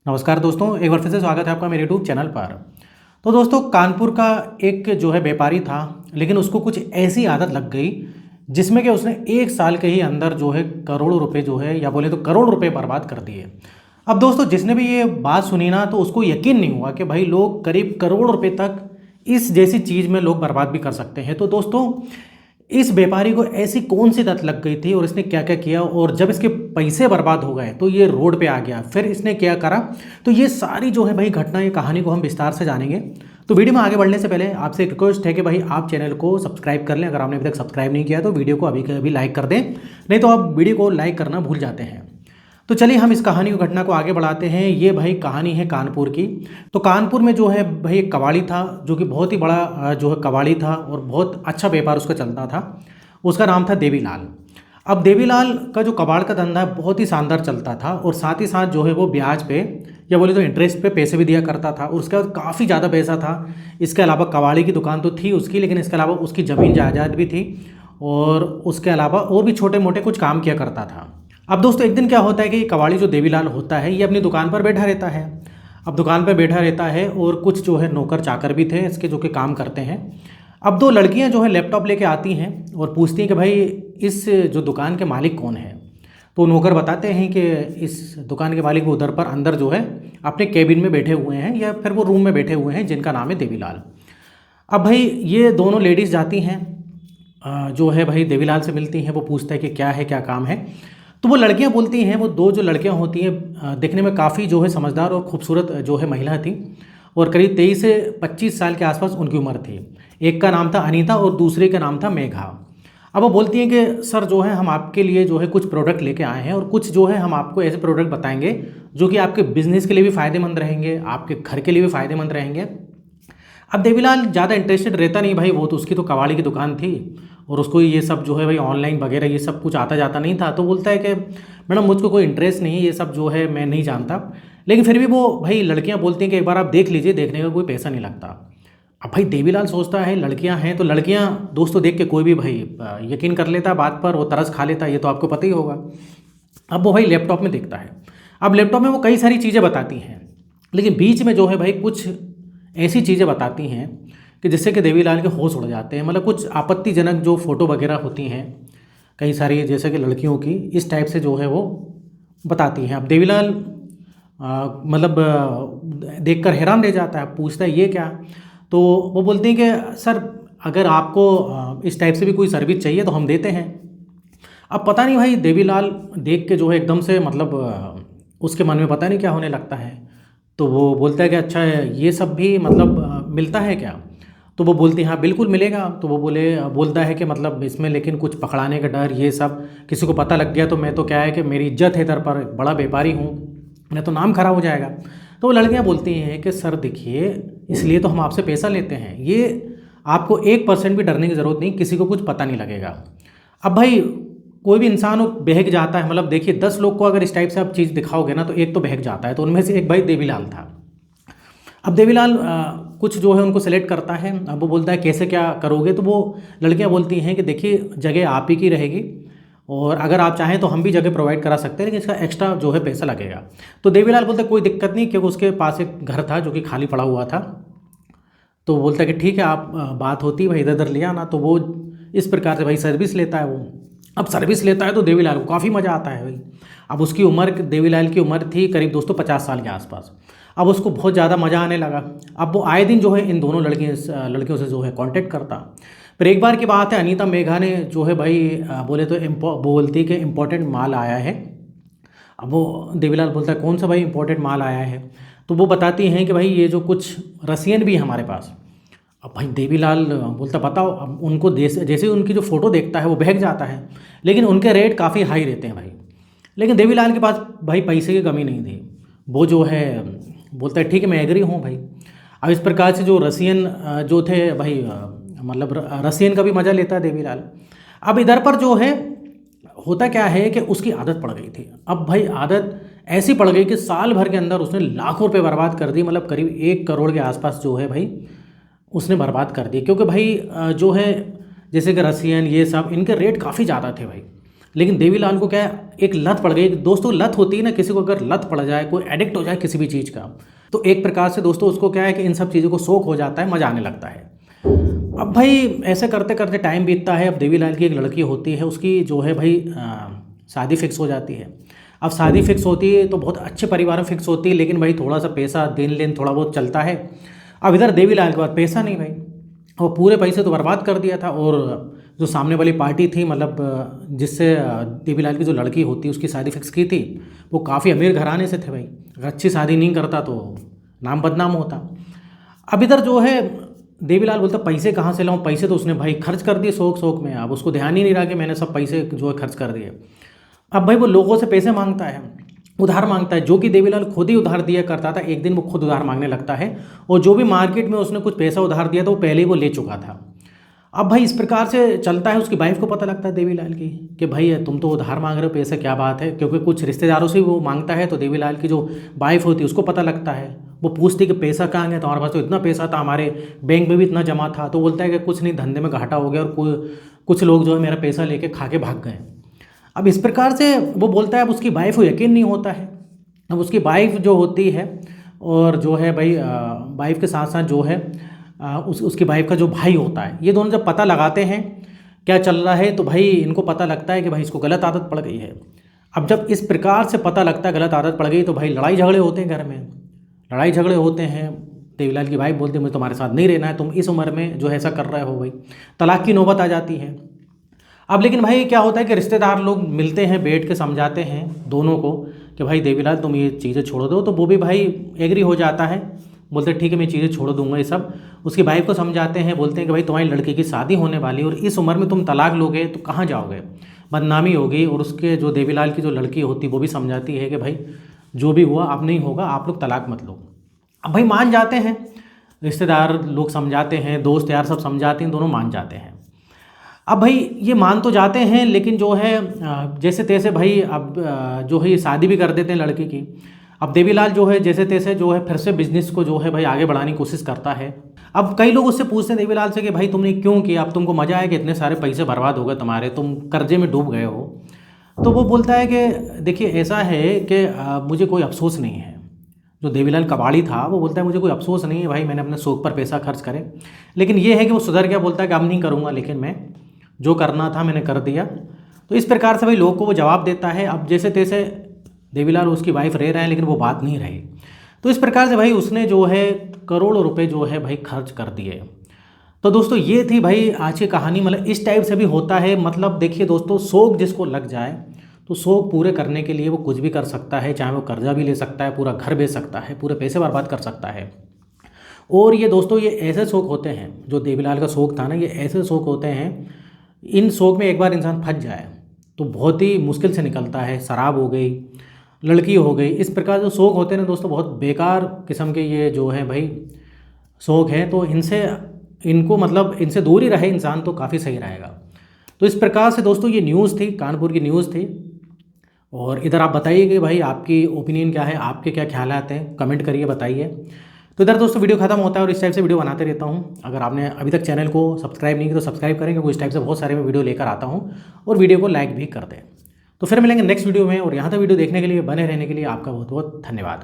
नमस्कार दोस्तों, एक बार फिर से स्वागत है आपका मेरे यूट्यूब चैनल पर। तो दोस्तों, कानपुर का एक जो है व्यापारी था, लेकिन उसको कुछ ऐसी आदत लग गई जिसमें कि उसने एक साल के ही अंदर जो है करोड़ों रुपए जो है या बोले तो करोड़ रुपए बर्बाद कर दिए। अब दोस्तों, जिसने भी ये बात सुनी ना तो उसको यकीन नहीं हुआ कि भाई लोग करीब करोड़ रुपए तक इस जैसी चीज़ में लोग बर्बाद भी कर सकते हैं। तो दोस्तों, इस व्यापारी को ऐसी कौन सी लत लग गई थी और इसने क्या क्या किया, और जब इसके पैसे बर्बाद हो गए तो ये रोड पे आ गया। फिर इसने क्या करा, तो ये सारी जो है भाई घटना, ये कहानी को हम विस्तार से जानेंगे। तो वीडियो में आगे बढ़ने से पहले आपसे एक रिक्वेस्ट है कि भाई आप चैनल को सब्सक्राइब कर लें। अगर आपने अभी तक सब्सक्राइब नहीं किया तो वीडियो को अभी के अभी लाइक कर दें, नहीं तो आप वीडियो को लाइक करना भूल जाते हैं। तो चलिए हम इस कहानी को, घटना को आगे बढ़ाते हैं। ये भाई कहानी है कानपुर की। तो कानपुर में जो है भाई एक कबाड़ी था, जो कि बहुत ही बड़ा जो है कबाड़ी था और बहुत अच्छा व्यापार उसका चलता था। उसका नाम था देवीलाल। अब देवीलाल का जो कबाड़ का धंधा है बहुत ही शानदार चलता था, और साथ ही साथ जो है वो ब्याज पे या बोले तो इंटरेस्ट पे पैसे भी दिया करता था, और उसके बाद काफ़ी ज़्यादा पैसा था। इसके अलावा कबाड़ी की दुकान तो थी उसकी, लेकिन इसके अलावा उसकी ज़मीन जायदाद भी थी, और उसके अलावा और भी छोटे मोटे कुछ काम किया करता था। अब दोस्तों, एक दिन क्या होता है कि कबाड़ी जो देवीलाल होता है ये अपनी दुकान पर बैठा रहता है। अब दुकान पर बैठा रहता है और कुछ जो है नौकर चाकर भी थे इसके, जो कि काम करते हैं। अब दो लड़कियां जो है लैपटॉप लेके आती हैं और पूछती हैं कि भाई इस जो दुकान के मालिक कौन है। तो नौकर बताते हैं कि इस दुकान के मालिक वो उधर पर अंदर जो है अपने केबिन में बैठे हुए हैं, या फिर वो रूम में बैठे हुए हैं, जिनका नाम है देवीलाल। अब भाई ये दोनों लेडीज़ जाती हैं, जो है भाई देवीलाल से मिलती हैं। वो पूछता है कि क्या है, क्या काम है। तो वो लड़कियां बोलती हैं, वो दो जो लड़कियां होती हैं दिखने में काफ़ी जो है समझदार और खूबसूरत जो है महिला थी, और करीब 23 से 25 साल के आसपास उनकी उम्र थी। एक का नाम था अनीता और दूसरे का नाम था मेघा। अब वो बोलती हैं कि सर जो है हम आपके लिए जो है कुछ प्रोडक्ट लेके आए हैं, और कुछ जो है हम आपको ऐसे प्रोडक्ट बताएंगे जो कि आपके बिजनेस के लिए भी फ़ायदेमंद रहेंगे, आपके घर के लिए भी फ़ायदेमंद रहेंगे। अब देवीलाल ज़्यादा इंटरेस्टेड रहता नहीं भाई, वो तो उसकी तो कबाड़ी की दुकान थी, और उसको ये सब जो है भाई ऑनलाइन वगैरह ये सब कुछ आता जाता नहीं था। तो बोलता है कि मैडम मुझको कोई इंटरेस्ट नहीं है, ये सब जो है मैं नहीं जानता। लेकिन फिर भी वो भाई लड़कियां बोलती हैं कि एक बार आप देख लीजिए, देखने का कोई पैसा नहीं लगता। अब भाई देवीलाल सोचता है लड़कियां हैं तो लड़कियां दोस्तों देख के कोई भी भाई यकीन कर लेता है बात पर, वो तरस खा लेता है, ये तो आपको पता ही होगा। अब वो भाई लैपटॉप में देखता है। अब लैपटॉप में वो कई सारी चीज़ें बताती हैं, लेकिन बीच में जो है भाई कुछ ऐसी चीज़ें बताती हैं कि जिससे कि देवीलाल के होश उड़ जाते हैं। मतलब कुछ आपत्तिजनक जो फ़ोटो वगैरह होती हैं कई सारी, जैसे कि लड़कियों की, इस टाइप से जो है वो बताती हैं। अब देवीलाल देखकर हैरान रह जाता है, पूछता है ये क्या। तो वो बोलते हैं कि सर अगर आपको इस टाइप से भी कोई सर्विस चाहिए तो हम देते हैं। अब पता नहीं भाई देवीलाल देख के जो है एकदम से उसके मन में पता नहीं क्या होने लगता है। तो वो बोलता है कि अच्छा ये सब भी मिलता है क्या। तो वो बोलती हैं हाँ बिल्कुल मिलेगा। तो वो बोलता है कि इसमें लेकिन कुछ पकड़ाने का डर, ये सब किसी को पता लग गया तो मैं तो क्या है कि मेरी इज्जत है इधर पर, बड़ा व्यापारी हूँ, मेरा तो नाम खराब हो जाएगा। तो वो लड़कियाँ बोलती हैं कि सर देखिए, इसलिए तो हम आपसे पैसा लेते हैं, ये आपको 1% भी डरने की ज़रूरत नहीं, किसी को कुछ पता नहीं लगेगा। अब भाई कोई भी इंसान वो बहक जाता है। देखिए 10 लोग को अगर इस टाइप से आप चीज़ दिखाओगे ना तो एक तो बहक जाता है। तो उनमें से एक भाई देवीलाल था। अब देवीलाल कुछ जो है उनको सेलेक्ट करता है। अब वो बोलता है कैसे क्या करोगे। तो वो लड़कियां बोलती हैं कि देखिए जगह आप ही की रहेगी, और अगर आप चाहें तो हम भी जगह प्रोवाइड करा सकते हैं, लेकिन इसका एक्स्ट्रा जो है पैसा लगेगा। तो देवीलाल बोलता है कोई दिक्कत नहीं, क्योंकि उसके पास एक घर था जो कि खाली पड़ा हुआ था। तो वो बोलता है कि ठीक है, आप बात होती है भाई इधर उधर ले आना। तो वो इस प्रकार से भाई सर्विस लेता है। वो अब सर्विस लेता है तो देवीलाल को काफ़ी मज़ा आता है भाई। अब उसकी उम्र, देवीलाल की उम्र थी करीब दोस्तों 50 साल के आसपास। अब उसको बहुत ज़्यादा मज़ा आने लगा। अब वो आए दिन जो है इन दोनों लड़कियों से जो है कांटेक्ट करता। फिर एक बार की बात है, अनीता मेघा ने जो है भाई बोले तो बोलती कि इम्पोर्टेंट माल आया है। अब वो देवीलाल बोलता है कौन सा भाई इम्पोर्टेंट माल आया है। तो वो बताती हैं कि भाई ये जो कुछ रसियन भी है हमारे पास। अब भाई देवीलाल बोलता बताओ। अब उनको जैसे ही उनकी जो फ़ोटो देखता है वो बहक जाता है, लेकिन उनके रेट काफ़ी हाई रहते हैं भाई। लेकिन देवीलाल के पास भाई पैसे की कमी नहीं थी। वो जो है बोलता है ठीक है मैं एग्री हूँ भाई। अब इस प्रकार से जो रसियन जो थे भाई रसियन का भी मज़ा लेता है देवीलाल। अब इधर पर जो है होता क्या है कि उसकी आदत पड़ गई थी। अब भाई आदत ऐसी पड़ गई कि साल भर के अंदर उसने लाखों रुपए बर्बाद कर दी। करीब 1 करोड़ के आसपास जो है भाई उसने बर्बाद कर दी। क्योंकि भाई जो है जैसे कि रसियन ये सब, इनके रेट काफ़ी ज़्यादा थे भाई। लेकिन देवीलाल को क्या है, एक लत पड़ गई। दोस्तों लत होती है ना, किसी को अगर लत पड़ जाए, कोई एडिक्ट हो जाए किसी भी चीज़ का, तो एक प्रकार से दोस्तों उसको क्या है कि इन सब चीज़ों को शौक हो जाता है, मज़ा आने लगता है। अब भाई ऐसे करते करते टाइम बीतता है। अब देवीलाल की एक लड़की होती है, उसकी जो है भाई शादी फिक्स हो जाती है। अब शादी फिक्स होती है तो बहुत अच्छे परिवार में फिक्स होती है, लेकिन भाई थोड़ा सा पैसा देन लेन थोड़ा बहुत चलता है। अब इधर देवीलाल के पास पैसा नहीं भाई, वो पूरे पैसे तो बर्बाद कर दिया था। और जो सामने वाली पार्टी थी, मतलब जिससे देवीलाल की जो लड़की होती उसकी शादी फिक्स की थी, वो काफ़ी अमीर घराने से थे भाई। अगर अच्छी शादी नहीं करता तो नाम बदनाम होता। अब इधर जो है देवीलाल बोलता पैसे कहाँ से लाऊं, पैसे तो उसने भाई खर्च कर दिए शौक शौक में। अब उसको ध्यान ही नहीं रहा कि मैंने सब पैसे जो है खर्च कर दिए। अब भाई वो लोगों से पैसे मांगता है, उधार मांगता है, जो कि देवीलाल खुद ही उधार दिया करता था। एक दिन वो खुद उधार मांगने लगता है, और जो भी मार्केट में उसने कुछ पैसा उधार दिया था वो पहले ही वो ले चुका था। अब भाई इस प्रकार से चलता है। उसकी वाइफ को पता लगता है देवीलाल की कि भाई तुम तो उधार मांग रहे हो पैसे, क्या बात है, क्योंकि कुछ रिश्तेदारों से वो मांगता है। तो देवीलाल की जो वाइफ होती है उसको पता लगता है। वो पूछती कि पैसा कहाँ गया, तुम्हारे पास तो इतना पैसा था, हमारे बैंक में भी इतना जमा था। तो बोलता है कि कुछ नहीं, धंधे में घाटा हो गया और कुछ लोग जो है मेरा पैसा लेके खा के भाग गए। अब इस प्रकार से वो बोलता है। अब उसकी वाइफ को यकीन नहीं होता है। अब उसकी वाइफ जो होती है, और जो है भाई वाइफ के साथ साथ जो है उसकी वाइफ का जो भाई होता है, ये दोनों जब पता लगाते हैं क्या चल रहा है, तो भाई इनको पता लगता है कि भाई इसको गलत आदत पड़ गई है। अब जब इस प्रकार से पता लगता है गलत आदत पड़ गई, तो भाई लड़ाई झगड़े होते हैं घर में, लड़ाई झगड़े होते हैं। देवीलाल की वाइफ बोलती है मुझे तुम्हारे साथ नहीं रहना है, तुम इस उम्र में जो है ऐसा कर रहे हो। भाई तलाक की नौबत आ जाती है। अब लेकिन भाई क्या होता है कि रिश्तेदार लोग मिलते हैं, बैठ के समझाते हैं दोनों को कि भाई देवीलाल तुम ये चीज़ें छोड़ दो। तो वो भी भाई एग्री हो जाता है, बोलते ठीक है मैं चीज़ें छोड़ दूंगा ये सब। उसकी वाइफ को समझाते हैं, बोलते हैं कि भाई तुम्हारी लड़की की शादी होने वाली है, और इस उम्र में तुम तलाक लोगे तो कहाँ जाओगे, बदनामी होगी। और उसके जो देवीलाल की जो लड़की होती वो भी समझाती है कि भाई जो भी हुआ अब नहीं होगा, आप लोग तलाक मत लो। अब भाई मान जाते हैं, रिश्तेदार लोग समझाते हैं, दोस्त यार सब समझाते हैं, दोनों मान जाते हैं। अब भाई ये मान तो जाते हैं, लेकिन जो है जैसे तैसे भाई अब जो है ये शादी भी कर देते हैं लड़की की। अब देवीलाल जो है जैसे तैसे जो है फिर से बिजनेस को जो है भाई आगे बढ़ाने की कोशिश करता है। अब कई लोग उससे पूछते हैं देवीलाल से कि भाई तुमने क्यों किया, अब तुमको मजा आया कि इतने सारे पैसे बर्बाद हो गए तुम्हारे, तुम कर्जे में डूब गए हो। तो वो बोलता है कि देखिए ऐसा है कि मुझे कोई अफसोस नहीं है। जो देवीलाल कबाड़ी था वो बोलता है मुझे कोई अफसोस नहीं है भाई, मैंने अपने शौक पर पैसा खर्च करे। लेकिन ये है कि वो सुधर गया, बोलता है कि अब नहीं करूँगा, लेकिन मैं जो करना था मैंने कर दिया। तो इस प्रकार से भाई लोग को वो जवाब देता है। अब जैसे तैसे देवीलाल और उसकी वाइफ रह रहे हैं, लेकिन वो बात नहीं रही। तो इस प्रकार से भाई उसने जो है करोड़ों रुपए जो है भाई खर्च कर दिए। तो दोस्तों ये थी भाई आज की कहानी। मतलब इस टाइप से भी होता है। मतलब देखिए दोस्तों, शौक जिसको लग जाए तो शौक पूरे करने के लिए वो कुछ भी कर सकता है, चाहे वो कर्जा भी ले सकता है, पूरा घर बेच सकता है, पूरे पैसे बर्बाद कर सकता है। और ये दोस्तों ये ऐसे शौक होते हैं, जो देवीलाल का शौक था ना, ये ऐसे शौक होते हैं, इन शौक में एक बार इंसान फंस जाए तो बहुत ही मुश्किल से निकलता है। शराब हो गई, लड़की हो गई, इस प्रकार जो शौक होते हैं ना दोस्तों, बहुत बेकार किस्म के ये जो है भाई शौक हैं। तो इनको मतलब इनसे दूर ही रहे इंसान तो काफ़ी सही रहेगा। तो इस प्रकार से दोस्तों ये न्यूज़ थी, कानपुर की न्यूज़ थी। और इधर आप बताइए कि भाई आपकी ओपिनियन क्या है, आपके क्या ख्यालात हैं, कमेंट करिए, बताइए। तो इधर दोस्तों वीडियो खत्म होता है, और इस टाइप से वीडियो बनाते रहता हूँ। अगर आपने अभी तक चैनल को सब्सक्राइब नहीं किया तो सब्सक्राइब करें, क्योंकि इस टाइप से बहुत सारे मैं वीडियो लेकर आता हूँ, और वीडियो को लाइक भी कर दें। तो फिर मिलेंगे नेक्स्ट वीडियो में, और यहाँ तक वीडियो देखने के लिए, बने रहने के लिए आपका बहुत बहुत धन्यवाद।